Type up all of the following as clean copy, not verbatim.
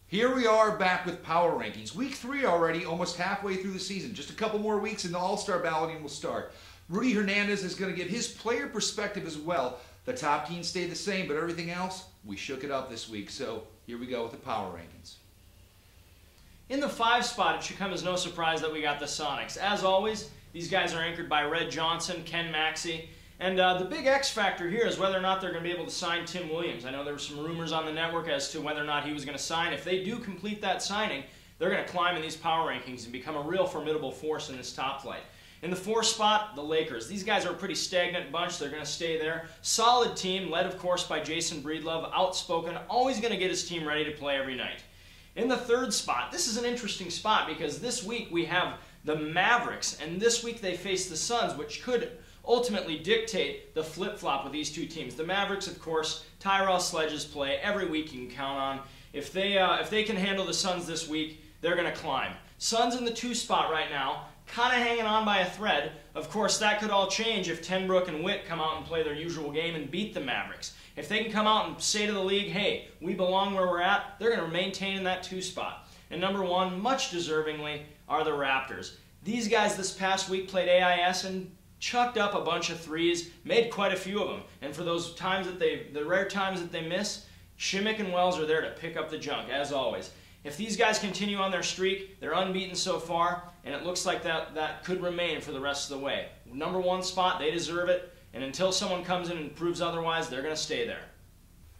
Here we are back with Power Rankings. Week 3 already, almost halfway through the season. Just a couple more weeks and the All-Star balloting will start. Rudy Hernandez is going to give his player perspective as well. The top teams stayed the same, but everything else, we shook it up this week. So here we go with the Power Rankings. In the 5 spot, it should come as no surprise that we got the Sonics. As always, these guys are anchored by Red Johnson, Ken Maxey. And the big X factor here is whether or not they're going to be able to sign Tim Williams. I know there were some rumors on the network as to whether or not he was going to sign. If they do complete that signing, they're going to climb in these power rankings and become a real formidable force in this top flight. In the 4th spot, the Lakers. These guys are a pretty stagnant bunch. They're going to stay there. Solid team, led of course by Jason Breedlove, outspoken, always going to get his team ready to play every night. In the 3rd spot, this is an interesting spot because this week we have the Mavericks, and this week they face the Suns, which could ultimately dictate the flip-flop with these two teams. The Mavericks, of course, Tyrell Sledge's play every week you can count on. If they can handle the Suns this week, they're going to climb. Suns in the 2 spot right now, kind of hanging on by a thread. Of course, that could all change if Tenbrook and Witt come out and play their usual game and beat the Mavericks. If they can come out and say to the league, hey, we belong where we're at, they're going to maintain in that 2 spot. And number 1, much deservingly, are the Raptors. These guys this past week played AIS and chucked up a bunch of threes, made quite a few of them. And for those times that the rare times that they miss, Shimmick and Wells are there to pick up the junk, as always. If these guys continue on their streak, they're unbeaten so far, and it looks like that could remain for the rest of the way. Number 1 spot, they deserve it, and until someone comes in and proves otherwise, they're going to stay there.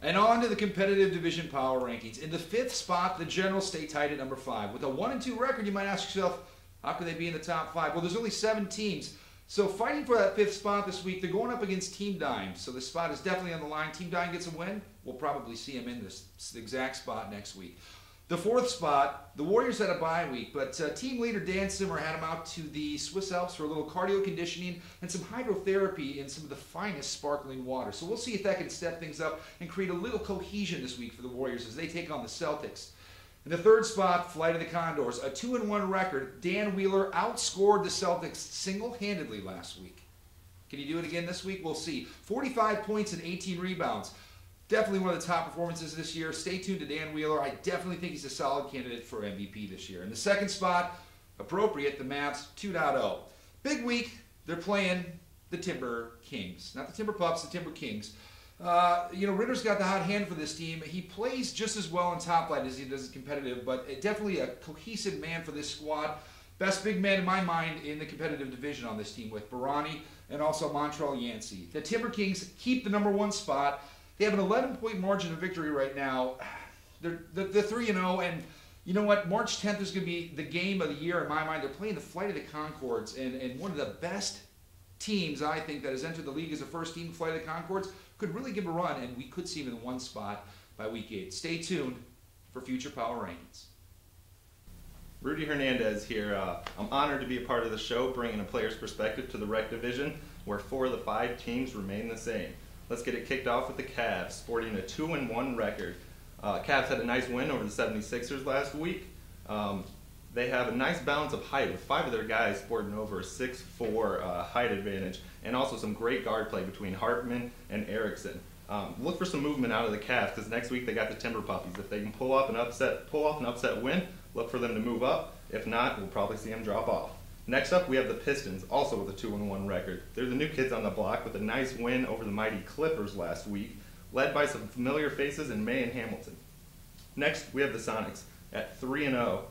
And on to the competitive division power rankings. In the 5th spot, the Generals stay tight at number 5. With a 1-2 record, you might ask yourself, how could they be in the top 5? Well, there's only 7 teams. So fighting for that 5th spot this week, they're going up against Team Dime. So the spot is definitely on the line. Team Dime gets a win, we'll probably see him in this exact spot next week. The 4th spot, the Warriors had a bye week, but team leader Dan Simmer had them out to the Swiss Alps for a little cardio conditioning and some hydrotherapy in some of the finest sparkling water. So we'll see if that can step things up and create a little cohesion this week for the Warriors as they take on the Celtics. In the 3rd spot, Flight of the Condors, a 2-1 record. Dan Wheeler outscored the Celtics single-handedly last week. Can he do it again this week? We'll see. 45 points and 18 rebounds. Definitely one of the top performances this year. Stay tuned to Dan Wheeler. I definitely think he's a solid candidate for MVP this year. In the 2nd spot, appropriate, the Mavs 2.0. Big week. They're playing the Timber Kings. Not the Timber Pups, the Timber Kings. Ritter's got the hot hand for this team. He plays just as well in top flight as he does competitive, but definitely a cohesive man for this squad. Best big man in my mind in the competitive division on this team with Barani and also Montrell Yancey. The Timber Kings keep the number 1 spot. They have an 11-point margin of victory right now. They're 3-0, and you know what? March 10th is going to be the game of the year in my mind. They're playing the Flight of the Concords, and one of the best teams, I think, that has entered the league as a first team, Flight of the Concords, could really give a run, and we could see them in 1 spot by week 8. Stay tuned for future power rankings. Rudy Hernandez here. I'm honored to be a part of the show, bringing a player's perspective to the rec division, where 4 of the 5 teams remain the same. Let's get it kicked off with the Cavs, sporting a 2-1 record. Cavs had a nice win over the 76ers last week. They have a nice balance of height, with 5 of their guys sporting over a 6'4" height advantage, and also some great guard play between Hartman and Erickson. Look for some movement out of the Cavs, because next week they got the Timber Puppies. If they can pull off an upset win, look for them to move up. If not, we'll probably see them drop off. Next up, we have the Pistons, also with a 2-1 record. They're the new kids on the block with a nice win over the mighty Clippers last week, led by some familiar faces in May and Hamilton. Next, we have the Sonics at 3-0.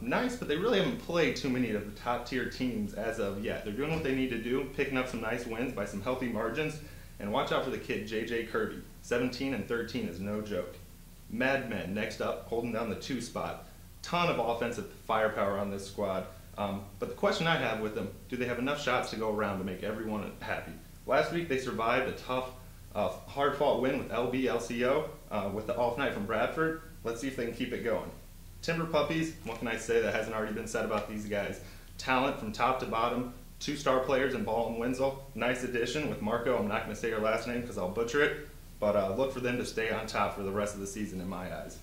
Nice, but they really haven't played too many of the top-tier teams as of yet. They're doing what they need to do, picking up some nice wins by some healthy margins, and watch out for the kid, J.J. Kirby. 17-13 is no joke. Mad Men, next up, holding down the 2 spot. Ton of offensive firepower on this squad. But the question I have with them, do they have enough shots to go around to make everyone happy? Last week they survived a tough, hard-fought win with LCO with the off night from Bradford. Let's see if they can keep it going. Timber Puppies, what can I say that hasn't already been said about these guys? Talent from top to bottom, 2 star players in Ball and Wenzel. Nice addition with Marco. I'm not going to say your last name because I'll butcher it, but look for them to stay on top for the rest of the season in my eyes.